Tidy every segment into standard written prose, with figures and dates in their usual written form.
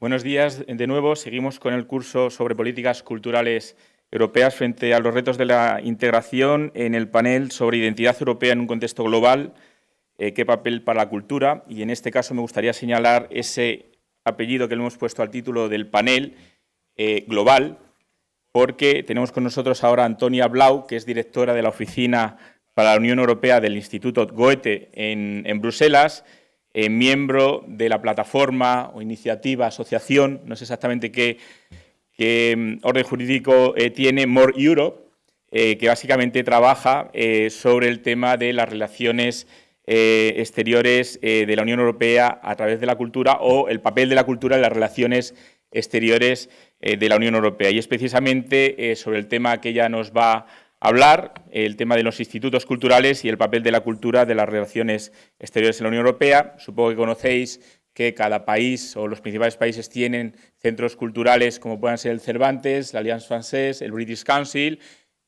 Buenos días de nuevo. Seguimos con el curso sobre políticas culturales europeas frente a los retos de la integración en el panel sobre identidad europea en un contexto global, qué papel para la cultura. Y en este caso me gustaría señalar ese apellido que le hemos puesto al título del panel, global, porque tenemos con nosotros ahora a Antonia Blau, que es directora de la Oficina para la Unión Europea del Instituto Goethe en Bruselas, miembro de la plataforma o iniciativa, asociación, no sé exactamente qué orden jurídico tiene, More Europe, que básicamente trabaja sobre el tema de las relaciones exteriores de la Unión Europea a través de la cultura o el papel de la cultura en las relaciones exteriores de la Unión Europea. Y es precisamente sobre el tema que ella nos va a hablar, el tema de los institutos culturales y el papel de la cultura de las relaciones exteriores en la Unión Europea. Supongo que conocéis que cada país o los principales países tienen centros culturales como puedan ser el Cervantes, la Alliance Française, el British Council.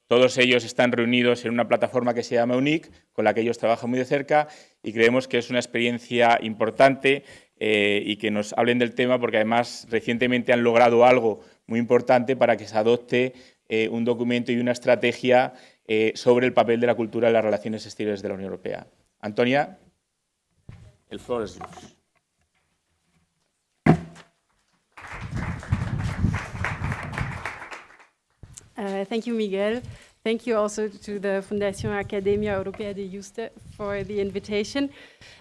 Todos ellos están reunidos en una plataforma que se llama UNIC, con la que ellos trabajan muy de cerca, y creemos que es una experiencia importante y que nos hablen del tema, porque además recientemente han logrado algo muy importante para que se adopte un documento y una estrategia sobre el papel de la cultura en las relaciones exteriores de la Unión Europea. Antonia, el floor es yours. Thank you, Miguel. Thank you also to the Fundación Academia Europea de Juste for the invitation.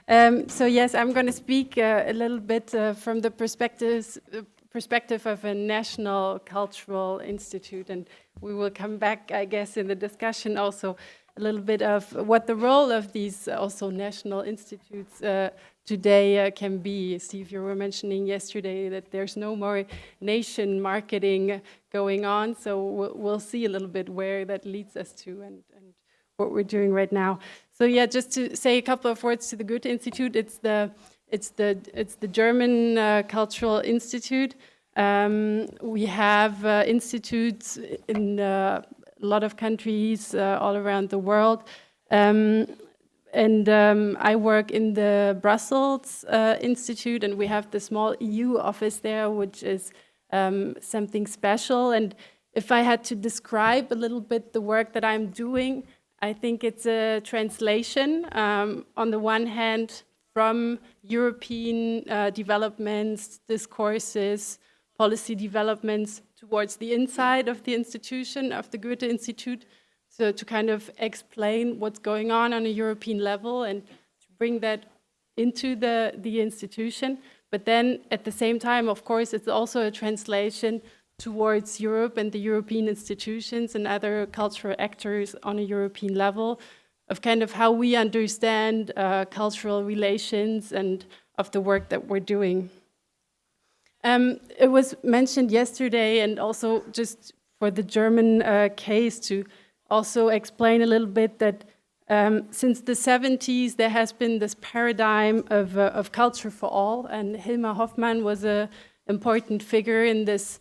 So yes, I'm going to speak a little bit from the perspective of a national cultural institute, and we will come back, I guess, in the discussion also a little bit of what the role of these also national institutes today can be. Steve, you were mentioning yesterday that there's no more nation marketing going on, so we'll see a little bit where that leads us to and what we're doing right now. So yeah, just to say a couple of words to the Goethe Institute. It's the German Cultural Institute. We have institutes in a lot of countries all around the world. And I work in the Brussels Institute, and we have the small EU office there, which is something special. And if I had to describe a little bit the work that I'm doing, I think it's a translation, on the one hand, from European developments, discourses, policy developments towards the inside of the institution, of the Goethe Institute, so to kind of explain what's going on a European level and to bring that into the institution. But then at the same time, of course, it's also a translation towards Europe and the European institutions and other cultural actors on a European level of kind of how we understand cultural relations and of the work that we're doing. It was mentioned yesterday, and also just for the German case, to also explain a little bit that since the 70s there has been this paradigm of culture for all, and Hilmar Hoffmann was an important figure in this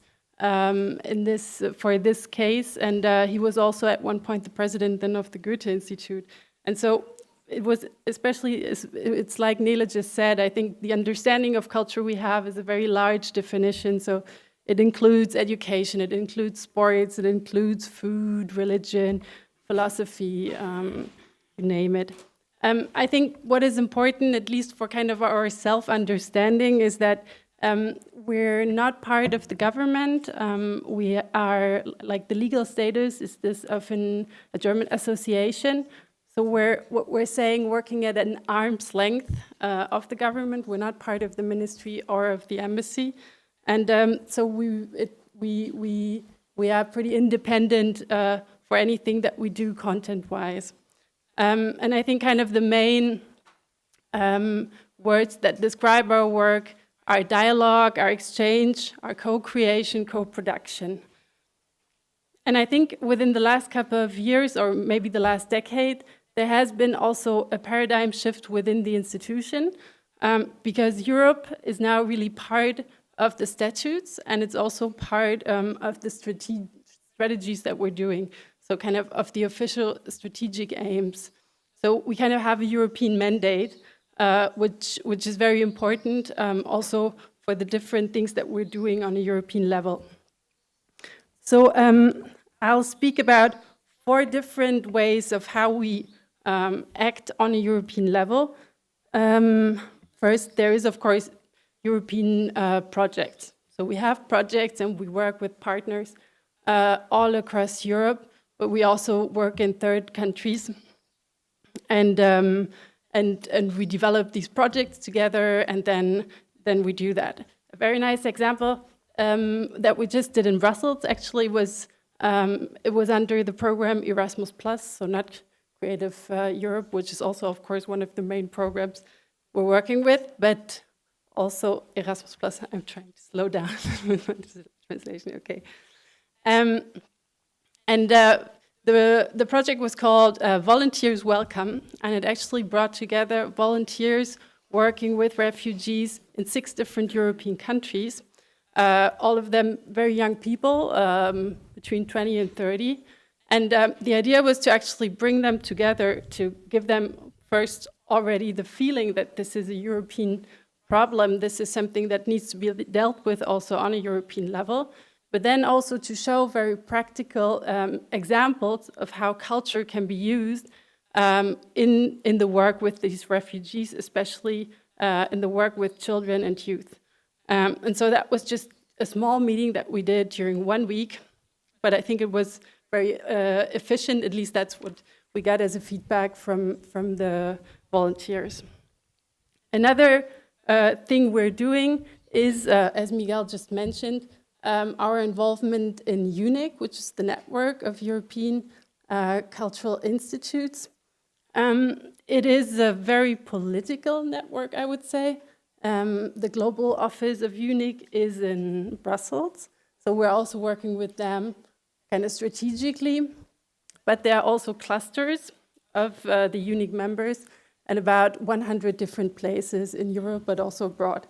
for this case, and he was also at one point the president then of the Goethe Institute. And so it was especially, it's like Nele just said, I think the understanding of culture we have is a very large definition. So it includes education, it includes sports, it includes food, religion, philosophy, you name it. I think what is important, at least for kind of our self-understanding, is that we're not part of the government. We are, like the legal status is this of a German association. So what we're saying, working at an arm's length of the government. We're not part of the ministry or of the embassy. And so we are pretty independent for anything that we do content-wise. And I think kind of the main words that describe our work are dialogue, our exchange, our co-creation, co-production. And I think within the last couple of years, or maybe the last decade, there has been also a paradigm shift within the institution, because Europe is now really part of the statutes, and it's also part of the strategies that we're doing, so kind of the official strategic aims. So we kind of have a European mandate, which is very important also for the different things that we're doing on a European level. So I'll speak about 4 different ways of how we act on a European level. First, there is, of course, European projects. So we have projects and we work with partners all across Europe, but we also work in third countries. And we develop these projects together, and then we do that. A very nice example that we just did in Brussels actually was, it was under the program Erasmus+, so not Creative Europe, which is also, of course, one of the main programs we're working with, but also Erasmus+. I'm trying to slow down with my translation, okay. The project was called Volunteers Welcome, and it actually brought together volunteers working with refugees in 6 different European countries, all of them very young people, between 20 and 30. And the idea was to actually bring them together to give them first already the feeling that this is a European problem, this is something that needs to be dealt with also on a European level, but then also to show very practical examples of how culture can be used in the work with these refugees, especially in the work with children and youth. And so that was just a small meeting that we did during 1 week, but I think it was very efficient. At least that's what we got as a feedback from the volunteers. Another thing we're doing is, as Miguel just mentioned, our involvement in UNIC, which is the network of European cultural institutes. It is a very political network, I would say. The global office of UNIC is in Brussels, so we're also working with them kind of strategically, but there are also clusters of the UNIC members and about 100 different places in Europe, but also abroad.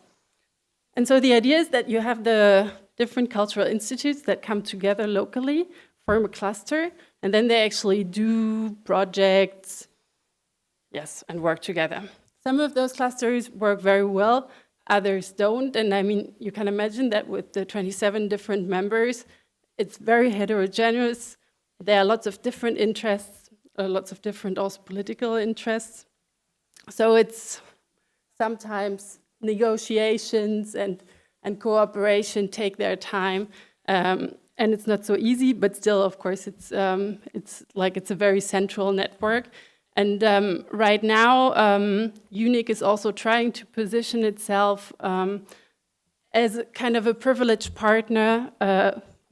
And so the idea is that you have the different cultural institutes that come together locally, form a cluster, and then they actually do projects, yes, and work together. Some of those clusters work very well, others don't, and I mean, you can imagine that with the 27 different members, it's very heterogeneous. There are lots of different interests, lots of different also political interests. So it's sometimes negotiations and cooperation take their time, and it's not so easy, but still, of course, it's a very central network. And right now, UNIC is also trying to position itself as kind of a privileged partner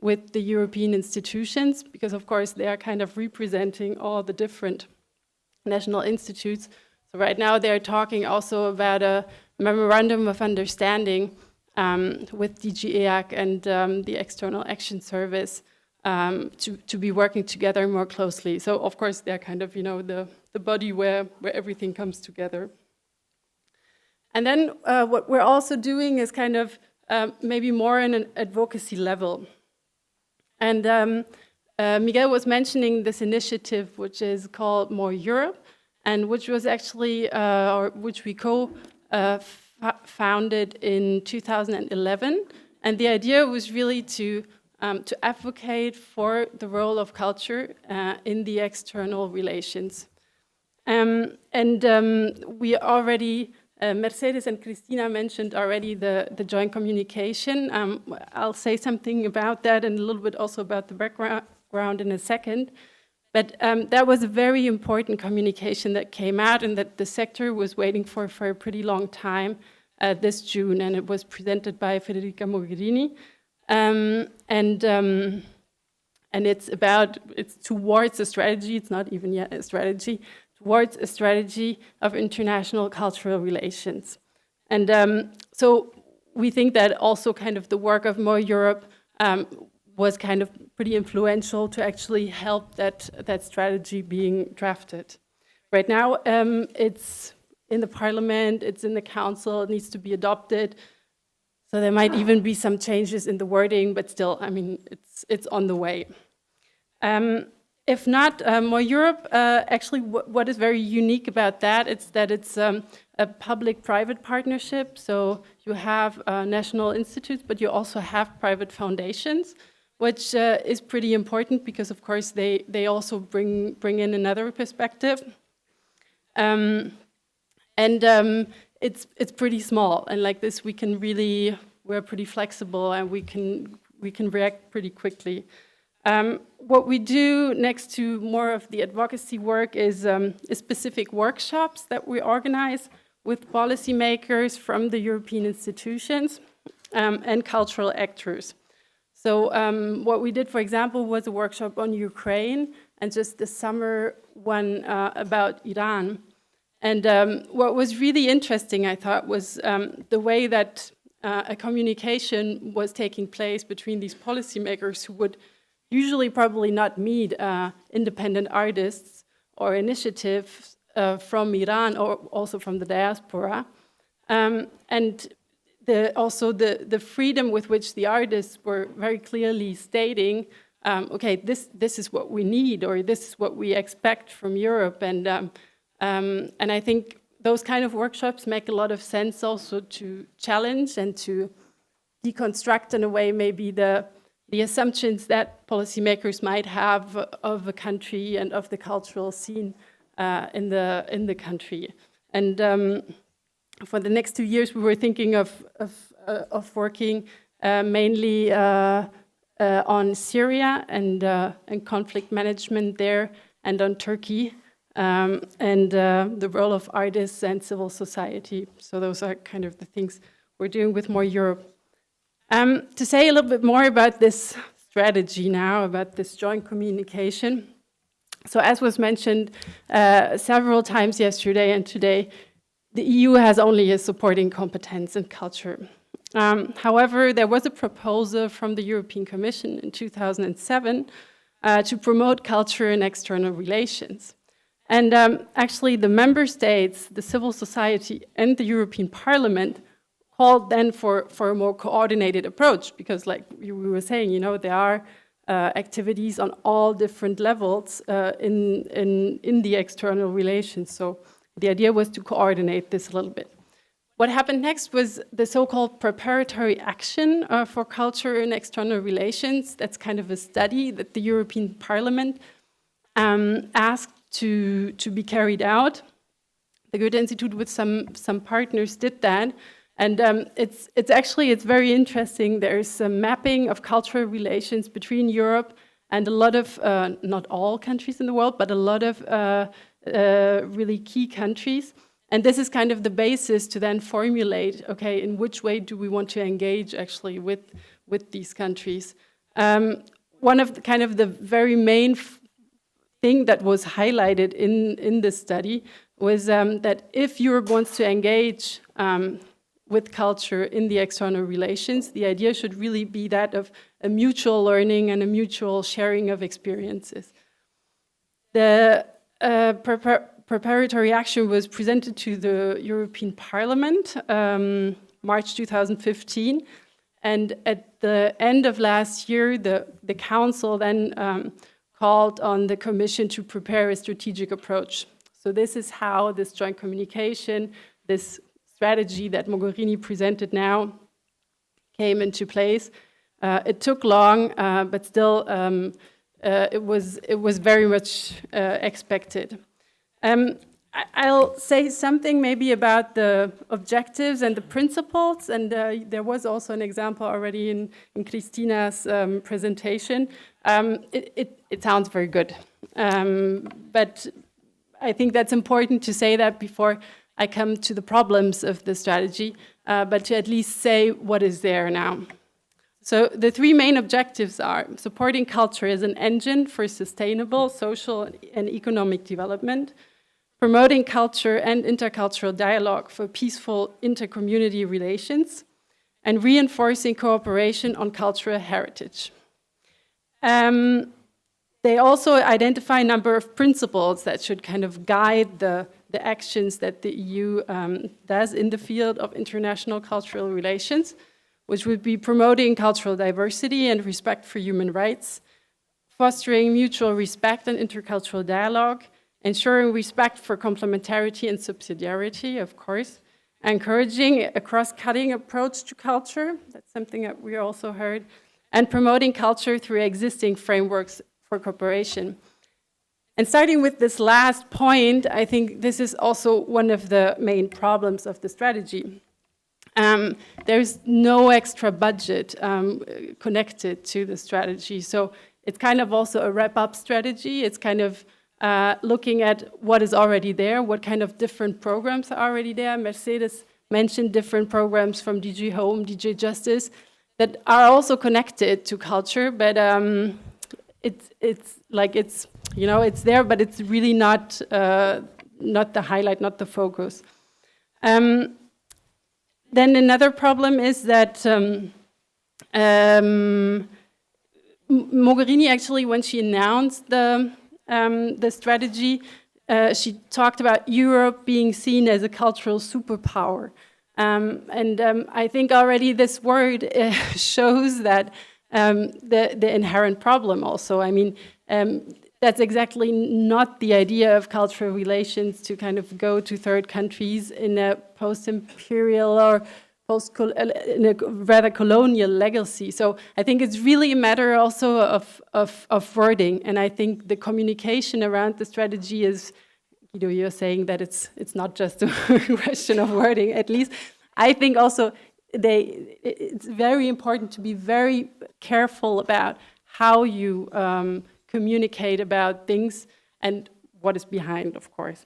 with the European institutions, because of course they are kind of representing all the different national institutes. So right now they're talking also about a memorandum of understanding with DG EAC and the External Action Service to be working together more closely. So of course they're kind of, the body where everything comes together. And then what we're also doing is kind of maybe more in an advocacy level. And Miguel was mentioning this initiative, which is called More Europe, and which was actually, which we co-founded in 2011. And the idea was really to advocate for the role of culture in the external relations. We already, Mercedes and Cristina mentioned already the joint communication. I'll say something about that and a little bit also about the background in a second. But that was a very important communication that came out and that the sector was waiting for a pretty long time this June, and it was presented by Federica Mogherini. And it's towards a strategy, it's not even yet a strategy, towards a strategy of international cultural relations. And so we think that also kind of the work of More Europe was kind of pretty influential to actually help that strategy being drafted. Right now, it's in the parliament, it's in the council, it needs to be adopted. So there might even be some changes in the wording, but still, I mean, it's on the way. If not, More Europe, actually what is very unique about that, it's that it's a public-private partnership. So you have national institutes, but you also have private foundations, which is pretty important because, of course, they also bring in another perspective. It's pretty small, and like this, we're pretty flexible, and we can react pretty quickly. What we do next to more of the advocacy work is specific workshops that we organize with policymakers from the European institutions and cultural actors. So what we did, for example, was a workshop on Ukraine, and just this summer one about Iran. And what was really interesting, I thought, was the way that a communication was taking place between these policymakers who would usually probably not meet independent artists or initiatives from Iran or also from the diaspora. And also the freedom with which the artists were very clearly stating, okay, this is what we need, or this is what we expect from Europe. And I think those kind of workshops make a lot of sense also to challenge and to deconstruct in a way maybe the assumptions that policymakers might have of a country and of the cultural scene in the country. And for the next 2 years, we were thinking of working mainly on Syria and conflict management there, and on Turkey, and the role of artists and civil society. So those are kind of the things we're doing with More Europe. To say a little bit more about this strategy now, about this joint communication. So as was mentioned several times yesterday and today, the EU has only a supporting competence in culture. However, there was a proposal from the European Commission in 2007 to promote culture in external relations. And actually, the member states, the civil society, and the European Parliament called then for a more coordinated approach, because like we were saying, you know, there are activities on all different levels in the external relations. So the idea was to coordinate this a little bit. What happened next was the so-called preparatory action for culture in external relations. That's kind of a study that the European Parliament asked to be carried out. The Goethe Institute with some partners did that. And it's very interesting. There's a mapping of cultural relations between Europe and a lot of, not all countries in the world, but a lot of really key countries. And this is kind of the basis to then formulate, okay, in which way do we want to engage actually with these countries. One of the very main thing that was highlighted in this study was that if Europe wants to engage with culture in the external relations, the idea should really be that of a mutual learning and a mutual sharing of experiences. The preparatory action was presented to the European Parliament March 2015, and at the end of last year, the Council then called on the Commission to prepare a strategic approach. So this is how this joint communication, this strategy that Mogherini presented now came into place. It took long, but still it was very much expected. I'll say something maybe about the objectives and the principles, and there was also an example already in Christina's presentation. It sounds very good, but I think that's important to say that before I come to the problems of the strategy, but to at least say what is there now. So the three main objectives are supporting culture as an engine for sustainable social and economic development, promoting culture and intercultural dialogue for peaceful intercommunity relations, and reinforcing cooperation on cultural heritage. They also identify a number of principles that should kind of guide the actions that the EU does in the field of international cultural relations, which would be promoting cultural diversity and respect for human rights, fostering mutual respect and intercultural dialogue, ensuring respect for complementarity and subsidiarity, of course, encouraging a cross-cutting approach to culture, that's something that we also heard, and promoting culture through existing frameworks for cooperation. And starting with this last point, I think this is also one of the main problems of the strategy. There's no extra budget connected to the strategy, so it's kind of also a wrap-up strategy. It's kind of looking at what is already there, what kind of different programs are already there. Mercedes mentioned different programs from DG Home, DG Justice, that are also connected to culture, but it's there, but it's really not the highlight, not the focus. Then another problem is that Mogherini actually, when she announced the strategy, she talked about Europe being seen as a cultural superpower. I think already this word shows that the inherent problem also. I mean, that's exactly not the idea of cultural relations, to kind of go to third countries in a post-imperial or in a rather colonial legacy. So I think it's really a matter also of wording. And I think the communication around the strategy is, you're saying that it's not just a question of wording, at least. I think also it's very important to be very careful about how you communicate about things and what is behind, of course.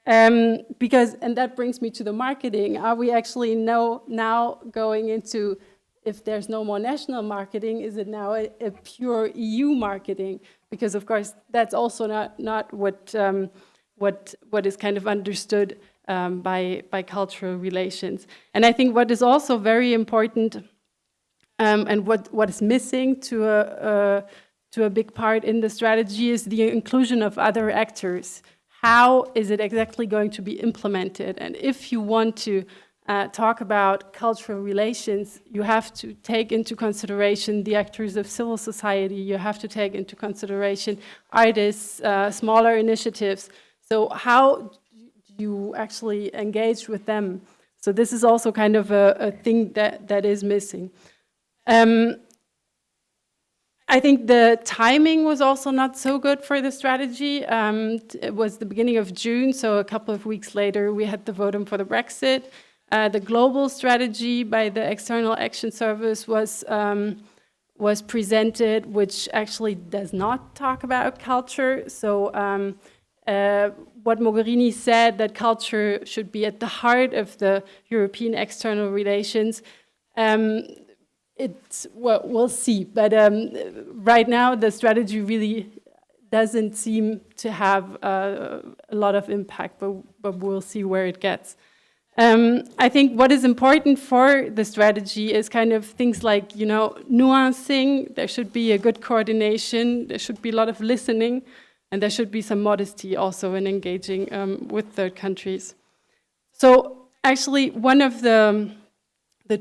And that brings me to the marketing. Are we actually now going into, if there's no more national marketing, is it now a pure EU marketing? Because of course that's also not what is kind of understood by cultural relations. And I think what is also very important and what is missing to a big part in the strategy is the inclusion of other actors. How is it exactly going to be implemented? And if you want to talk about cultural relations, you have to take into consideration the actors of civil society. You have to take into consideration artists, smaller initiatives. So how do you actually engage with them? So this is also kind of a thing that is missing. I think the timing was also not so good for the strategy. It was the beginning of June, so a couple of weeks later we had the vote for the Brexit. The global strategy by the External Action Service was presented, which actually does not talk about culture. So what Mogherini said, that culture should be at the heart of the European external relations, we'll see. But right now, the strategy really doesn't seem to have a lot of impact, but we'll see where it gets. I think what is important for the strategy is kind of things like, nuancing. There should be a good coordination. There should be a lot of listening. And there should be some modesty also in engaging with third countries. So actually, one of the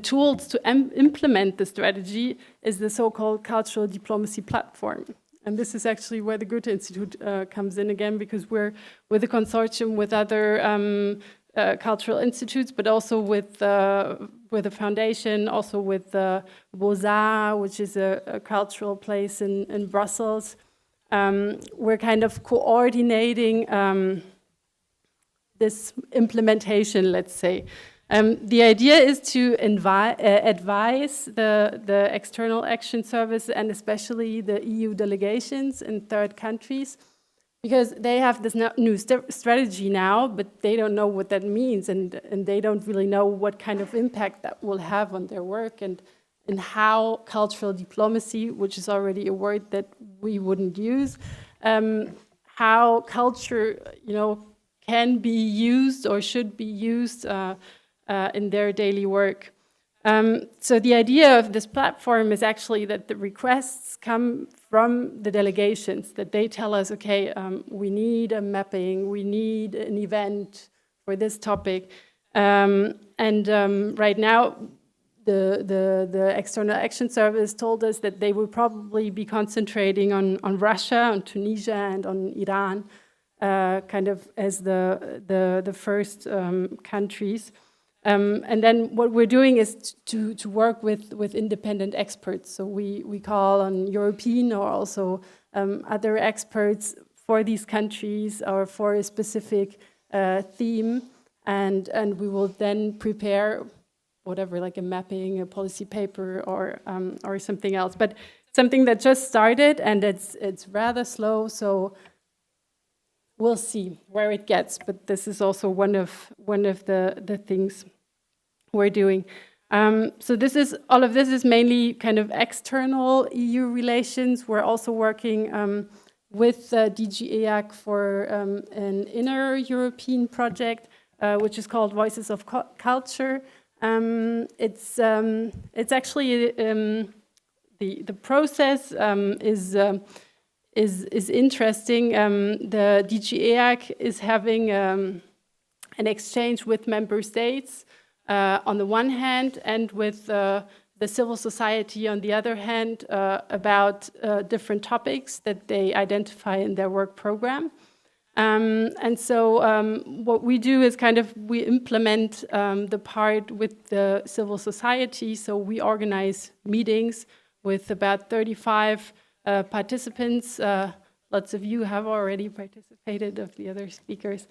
tools to implement the strategy is the so-called cultural diplomacy platform. And this is actually where the Goethe Institute comes in again, because we're with a consortium with other cultural institutes, but also with a foundation, also with Beaux-Arts, which is a cultural place in Brussels. We're kind of coordinating this implementation, let's say. The idea is to advise the External Action Service and especially the EU delegations in third countries, because they have this new strategy now, but they don't know what that means, and they don't really know what kind of impact that will have on their work, and how cultural diplomacy, which is already a word that we wouldn't use, how culture, can be used or should be used in their daily work. So the idea of this platform is actually that the requests come from the delegations, that they tell us, okay, we need a mapping, we need an event for this topic. Right now, the External Action Service told us that they will probably be concentrating on Russia, on Tunisia, and on Iran. kind of as the first countries. And then what we're doing is to work with independent experts. So we call on European or also other experts for these countries or for a specific theme, and we will then prepare whatever, like a mapping, a policy paper, or something else. But something that just started, and it's rather slow. So we'll see where it gets. But this is also one of the things we're doing. So all of this is mainly kind of external EU relations. We're also working with DG EAC for an inner European project, which is called Voices of Culture. It's actually the process is interesting. The DG EAC is having an exchange with member states on the one hand, and with the civil society on the other hand, about different topics that they identify in their work program. And so what we do is we implement the part with the civil society. So we organize meetings with about 35 participants. Lots of you have already participated, of the other speakers.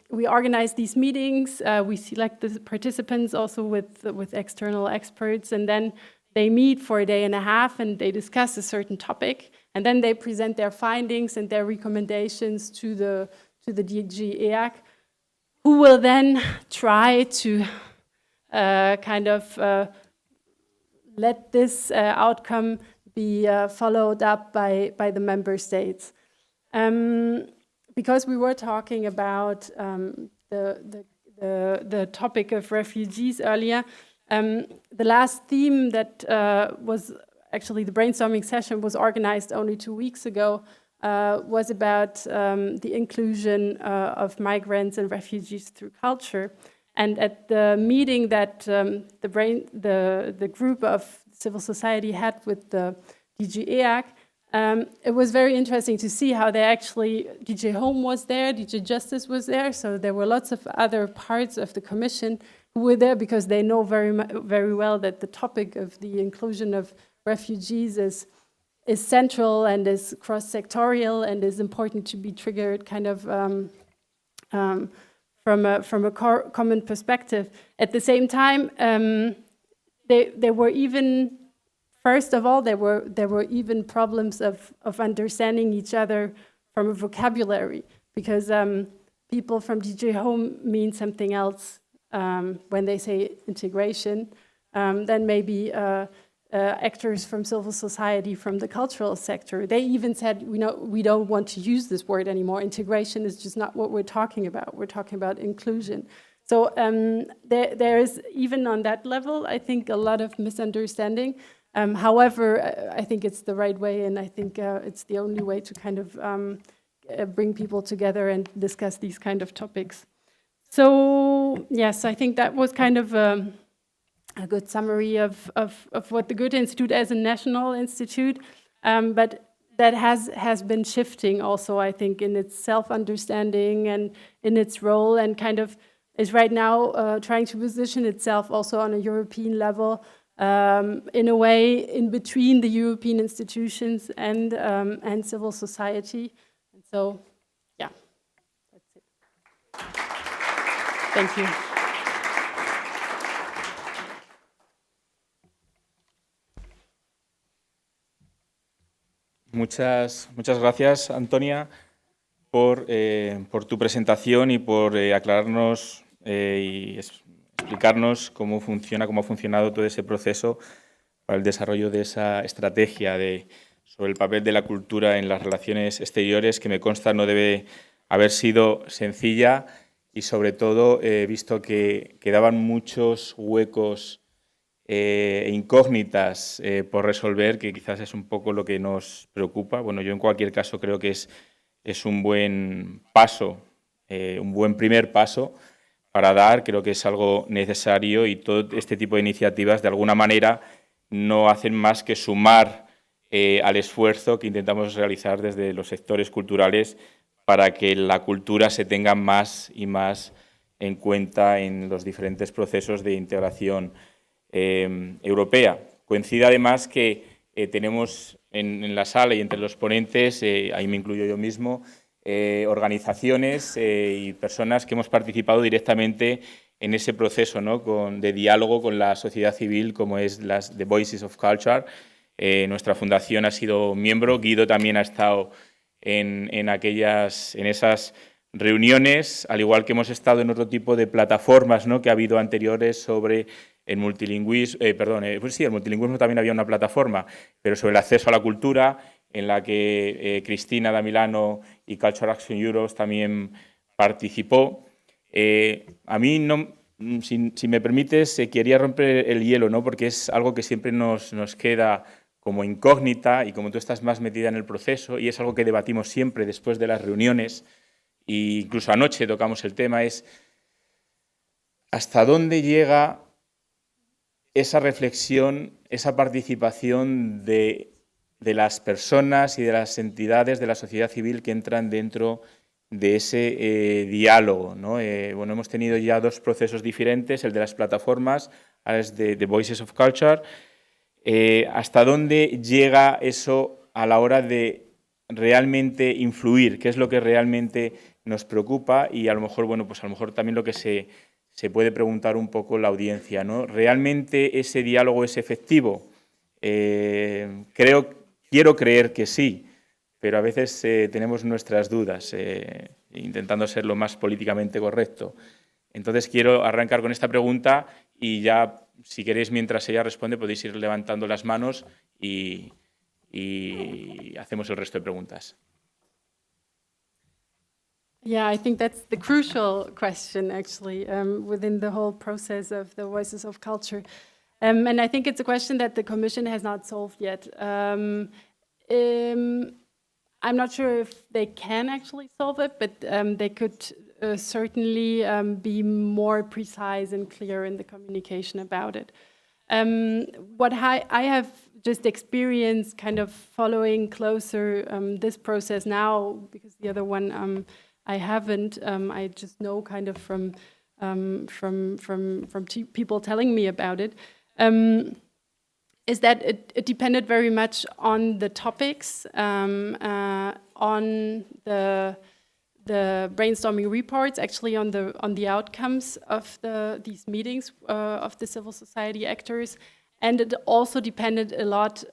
We organize these meetings, we select the participants also with external experts, and then they meet for a day and a half and they discuss a certain topic, and then they present their findings and their recommendations to the DG EAC, who will then try to let this outcome be followed up by the member states. Because we were talking about the topic of refugees earlier, the last theme that was actually the brainstorming session was organized only 2 weeks ago, was about the inclusion of migrants and refugees through culture. And at the meeting that the group of civil society had with the DG EAC, it was very interesting to see how DJ Home was there, DJ Justice was there, so there were lots of other parts of the Commission who were there because they know very well that the topic of the inclusion of refugees is central and is cross-sectorial and is important to be triggered from a common perspective. At the same time, there were even, first of all, there were even problems of understanding each other from a vocabulary, because people from DJ Home mean something else when they say integration than maybe actors from civil society, from the cultural sector. They even said, we don't want to use this word anymore. Integration is just not what we're talking about. We're talking about inclusion. So there is, even on that level, I think, a lot of misunderstanding. However, I think it's the right way, and I think it's the only way to bring people together and discuss these kind of topics. So yes, I think that was a good summary of what the Goethe Institute as a national institute, but that has been shifting also, I think, in its self-understanding and in its role, and is right now trying to position itself also on a European level, in a way in between the European institutions and civil society. And so, yeah, that's it. Thank you. Muchas gracias, Antonia, por tu presentación y por aclararnos y explicarnos cómo ha funcionado todo ese proceso para el desarrollo de esa estrategia sobre el papel de la cultura en las relaciones exteriores, que me consta no debe haber sido sencilla, y sobre todo he visto que quedaban muchos huecos e incógnitas por resolver, que quizás es un poco lo que nos preocupa. Bueno, yo en cualquier caso creo que es un buen paso, un buen primer paso para dar. Creo que es algo necesario, y todo este tipo de iniciativas de alguna manera no hacen más que sumar al esfuerzo que intentamos realizar desde los sectores culturales para que la cultura se tenga más y más en cuenta en los diferentes procesos de integración europea. Coincide además que tenemos en la sala y entre los ponentes, ahí me incluyo yo mismo, organizaciones y personas que hemos participado directamente en ese proceso, ¿no?, de diálogo con la sociedad civil, como es The Voices of Culture. Nuestra fundación ha sido miembro, Guido también ha estado en esas reuniones, al igual que hemos estado en otro tipo de plataformas, ¿no?, que ha habido anteriores sobre el multilingüismo. Pues sí, el multilingüismo también había una plataforma, pero sobre el acceso a la cultura, en la que Cristina da Milano y Cultural Action Europe también participó. A mí, si me permites, quería romper el hielo, ¿no?, porque es algo que siempre nos queda como incógnita, y como tú estás más metida en el proceso, y es algo que debatimos siempre después de las reuniones, e incluso anoche tocamos el tema, es hasta dónde llega esa reflexión, esa participación de las personas y de las entidades de la sociedad civil que entran dentro de ese diálogo, ¿no? Bueno, hemos tenido ya dos procesos diferentes, el de las plataformas, ahora es de The Voices of Culture. ¿Hasta dónde llega eso a la hora de realmente influir? ¿Qué es lo que realmente nos preocupa? Y a lo mejor, bueno, pues a lo mejor también lo que se puede preguntar un poco la audiencia, ¿no? ¿Realmente ese diálogo es efectivo? Quiero creer que sí, pero a veces tenemos nuestras dudas, intentando ser lo más políticamente correcto. Entonces quiero arrancar con esta pregunta y ya, si queréis, mientras ella responde, podéis ir levantando las manos y hacemos el resto de preguntas. Yeah, I think that's the crucial question, actually, within the whole process of the Voices of Culture. And I think it's a question that the Commission has not solved yet. I'm not sure if they can actually solve it, but they could certainly be more precise and clear in the communication about it. What I have just experienced kind of following closer this process now, because the other one I haven't, I just know kind of from people telling me about it, is that it depended very much on the topics, on the brainstorming reports, actually on the outcomes of these meetings of the civil society actors, and it also depended a lot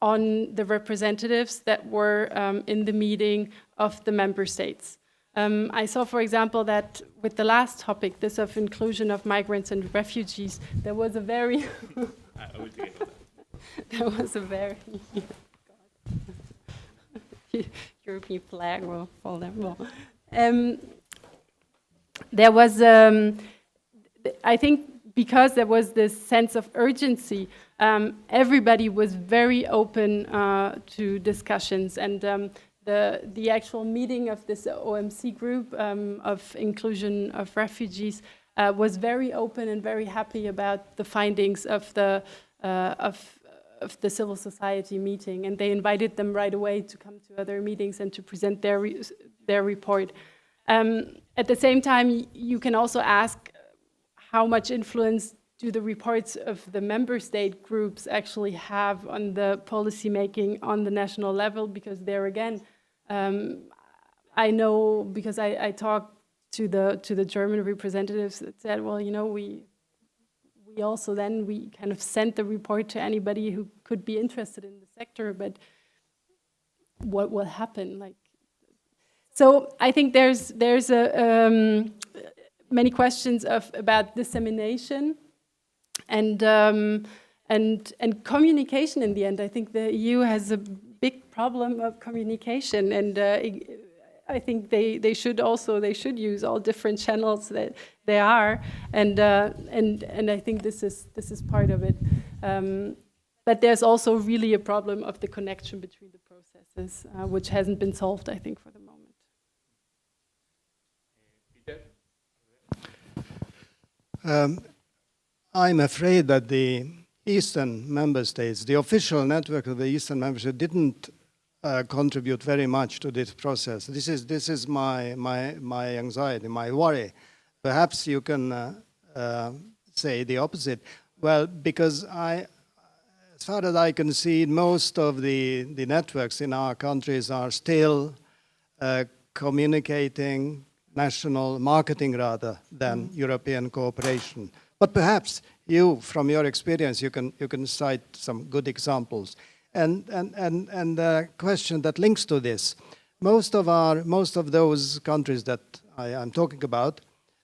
on the representatives that were in the meeting of the member states. I saw, for example, that with the last topic, this of inclusion of migrants and refugees, there was a very European flag will fall down. Well, there was, I think, because there was this sense of urgency, everybody was very open to discussions, and the actual meeting of this OMC group of inclusion of refugees was very open and very happy about the findings of the civil society meeting, and they invited them right away to come to other meetings and to present their report. At the same time, you can also ask how much influence do the reports of the member state groups actually have on the policy making on the national level, because there again, I know, because I talked to the German representatives that said, well, you know, we also then we kind of sent the report to anybody who could be interested in the sector, but what will happen? Like, so I think there's many questions about dissemination and communication. In the end, I think the EU has a big problem of communication, and I think they should use all different channels that they are, and I think this is part of it. But there's also really a problem of the connection between the processes, which hasn't been solved, I think, for the moment. I'm afraid that the Eastern member states, the official network of the Eastern member states, didn't contribute very much to this process. This is my anxiety, my worry. Perhaps you can say the opposite. Well, because as far as I can see, most of the networks in our countries are still communicating national marketing rather than European cooperation. But perhaps you, from your experience, you can cite some good examples. And the question that links to this, most of those countries that I'm talking about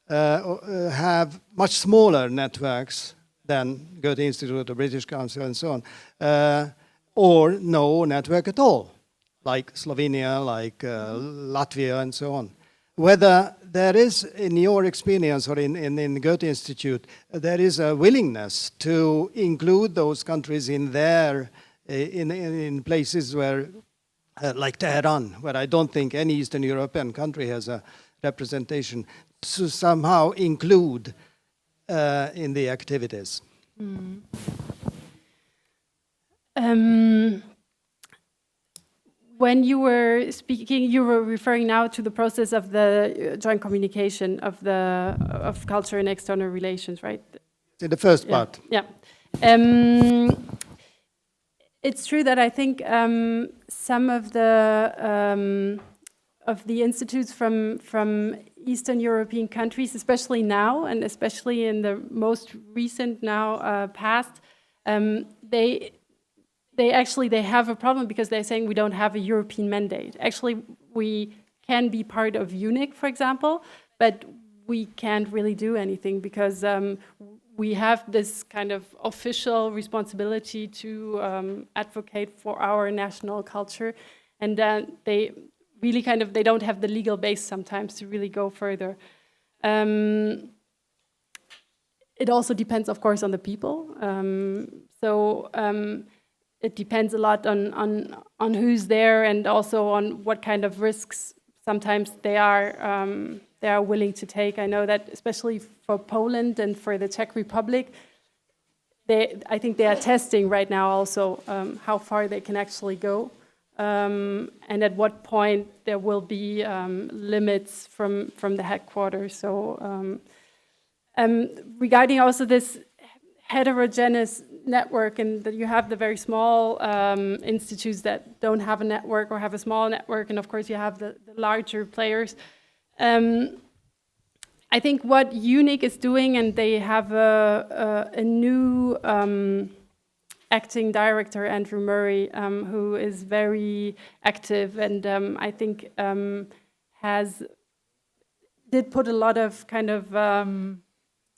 have much smaller networks than Goethe Institute, the British Council, and so on, or no network at all, like Slovenia, like Latvia, and so on. Whether there is, in your experience or in Goethe Institute, there is a willingness to include those countries in their in places where, like Tehran, where I don't think any Eastern European country has a representation, to somehow include in the activities. When you were speaking, you were referring now to the process of the joint communication of culture and external relations, right? In the first part. Yeah. It's true that I think some of the institutes from Eastern European countries, especially now, and especially in the most recent past, they have a problem because they're saying we don't have a European mandate. Actually, we can be part of UNIC, for example, but we can't really do anything because we have this kind of official responsibility to advocate for our national culture, and they really they don't have the legal base sometimes to really go further. It also depends, of course, on the people. It depends a lot on who's there and also on what kind of risks sometimes they are willing to take. I know that especially for Poland and for the Czech Republic, I think they are testing right now also how far they can actually go, and at what point there will be limits from the headquarters. So regarding also this heterogeneous network, and that you have the very small institutes that don't have a network or have a small network, and of course you have the larger players. I think what UNIC is doing, and they have a new acting director, Andrew Murray, who is very active, and I think did put a lot of kind of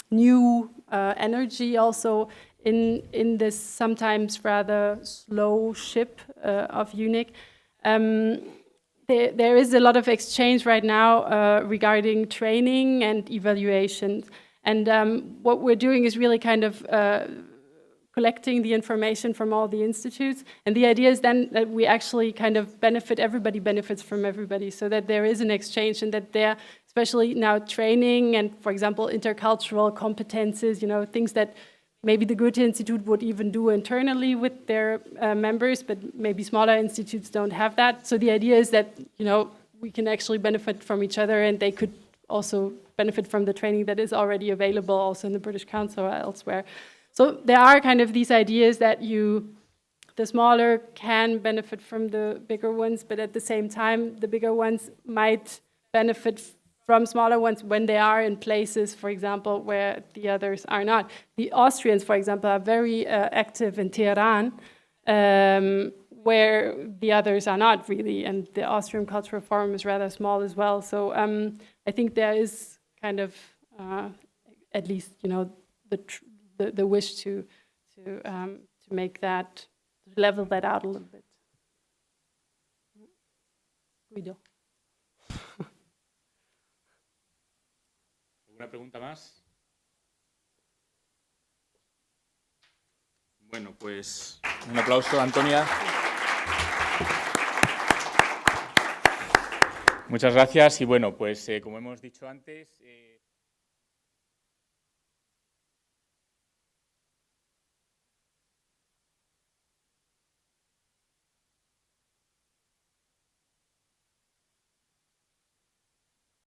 new energy also in this sometimes rather slow ship of UNIC. There is a lot of exchange right now regarding training and evaluations. And what we're doing is really kind of collecting the information from all the institutes. And the idea is then that we actually kind of everybody benefits from everybody, so that there is an exchange, and that there, especially now training and, for example, intercultural competences, things that maybe the Goethe Institute would even do internally with their members, but maybe smaller institutes don't have that. So the idea is that, we can actually benefit from each other, and they could also benefit from the training that is already available also in the British Council or elsewhere. So there are kind of these ideas that the smaller can benefit from the bigger ones, but at the same time, the bigger ones might benefit from smaller ones when they are in places, for example, where the others are not. The Austrians, for example, are very active in Tehran, where the others are not really, and the Austrian Cultural Forum is rather small as well. So I think there is kind of, at least, the wish to make that, to level that out a little bit. Guido. ¿Alguna pregunta más? Bueno, pues un aplauso a Antonia. Muchas gracias y bueno, pues como hemos dicho antes...